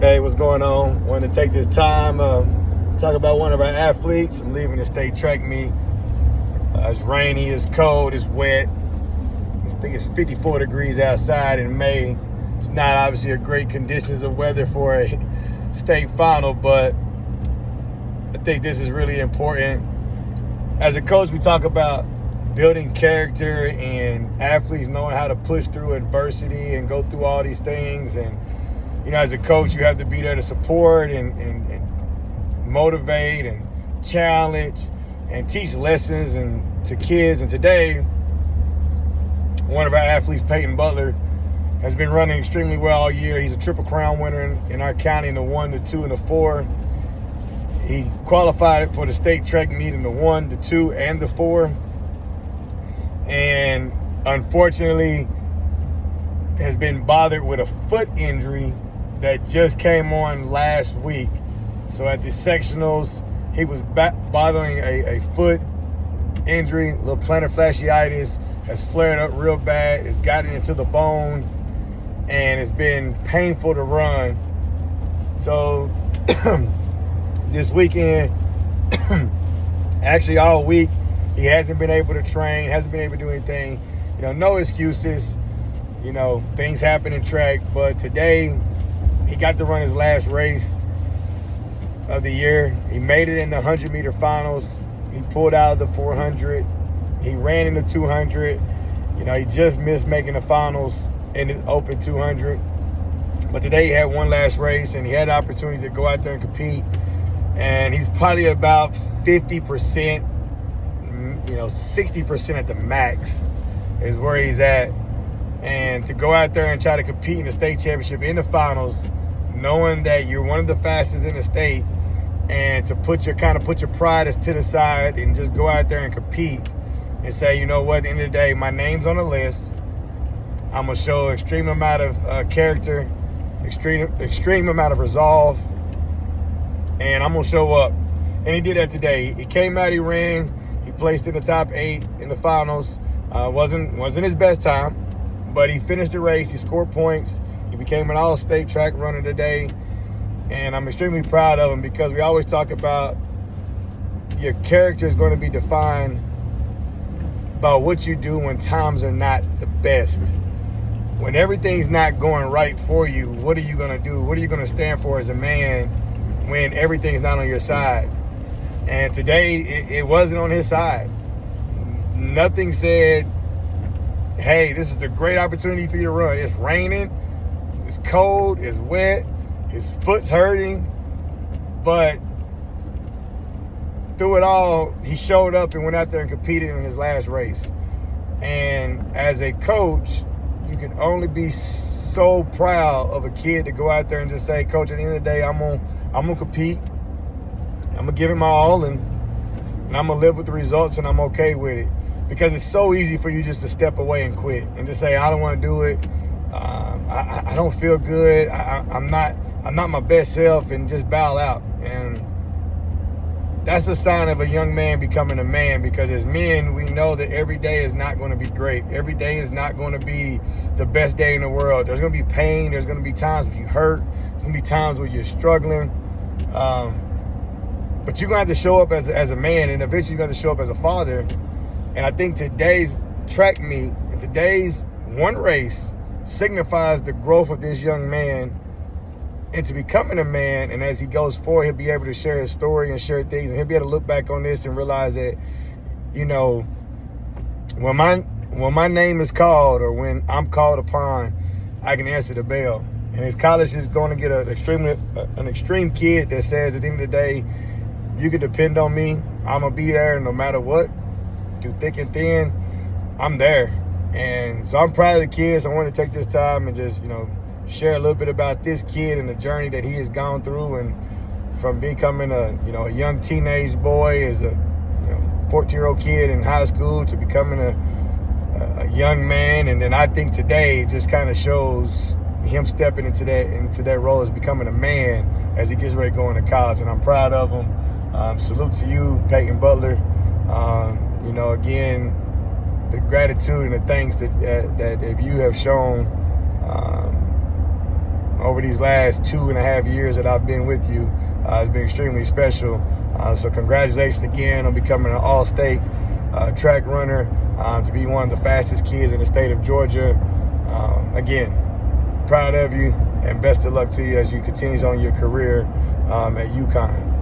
Hey, what's going on? Wanted to take this time talk about one of our athletes. I'm leaving the state track meet. It's rainy, it's cold, it's wet. I think it's 54 degrees outside in May. It's not obviously a great conditions of weather for a state final, but I think this is really important. As a coach, we talk about building character and athletes knowing how to push through adversity and go through all these things. And as a coach, you have to be there to support and motivate and challenge and teach lessons to kids. And today, one of our athletes, Peyton Butler, has been running extremely well all year. He's a Triple Crown winner in our county in the 1, the 2, and the 4. He qualified for the state track meet in the 1, the 2, and the 4. And unfortunately, has been bothered with a foot injury that just came on last week. So at the sectionals, he was bothering a foot injury, a little plantar fasciitis, has flared up real bad, it's gotten into the bone, and it's been painful to run. So this weekend, actually all week, he hasn't been able to train, hasn't been able to do anything. No excuses. Things happen in track, but today he got to run his last race of the year. He made it in the 100-meter finals. He pulled out of the 400. He ran in the 200. He just missed making the finals in the open 200. But today he had one last race, and he had the opportunity to go out there and compete. And he's probably about 50%, 60% at the max is where he's at. And to go out there and try to compete in the state championship in the finals, knowing that you're one of the fastest in the state, and to put your pride to the side and just go out there and compete and say, at the end of the day, my name's on the list. I'm going to show extreme amount of character, extreme amount of resolve, and I'm going to show up. And he did that today. He came out, he ran, he placed in the top 8 in the finals. Wasn't his best time, but he finished the race, he scored points, he became an all-state track runner today, and I'm extremely proud of him because we always talk about your character is going to be defined by what you do when times are not the best. When everything's not going right for you, what are you going to do? What are you going to stand for as a man when everything's not on your side? And today, it wasn't on his side. Nothing said, hey, this is a great opportunity for you to run. It's raining, it's cold, it's wet, his foot's hurting, but through it all, he showed up and went out there and competed in his last race. And as a coach, you can only be so proud of a kid to go out there and just say, Coach, at the end of the day, I'm gonna compete, I'm gonna give it my all, and I'm gonna live with the results, and I'm okay with it. Because it's so easy for you just to step away and quit and just say, I don't want to do it. I don't feel good. I'm not my best self, and just bow out. And that's a sign of a young man becoming a man, because as men, we know that every day is not going to be great. Every day is not going to be the best day in the world. There's going to be pain. There's going to be times when you hurt. There's going to be times where you're struggling. But you're going to have to show up as a man, and eventually you're going to show up as a father. And I think today's track meet and today's one race signifies the growth of this young man into becoming a man. And as he goes forward, he'll be able to share his story and share things. And he'll be able to look back on this and realize that, when my name is called, or when I'm called upon, I can answer the bell. And his college is going to get an extreme kid that says, at the end of the day, you can depend on me. I'm going to be there no matter what. Through thick and thin, I'm there. And so I'm proud of the kids. I want to take this time and just, share a little bit about this kid and the journey that he has gone through, and from becoming a young teenage boy as a 14-year-old kid in high school to becoming a young man. And then I think today just kind of shows him stepping into that role as becoming a man as he gets ready to go into college. And I'm proud of him. Salute to you, Peyton Butler. Again, the gratitude and the thanks that you have shown over over these last 2.5 years that I've been with you has been extremely special. So congratulations again on becoming an all-state track runner, to be one of the fastest kids in the state of Georgia. Again, proud of you, and best of luck to you as you continue on your career at UConn.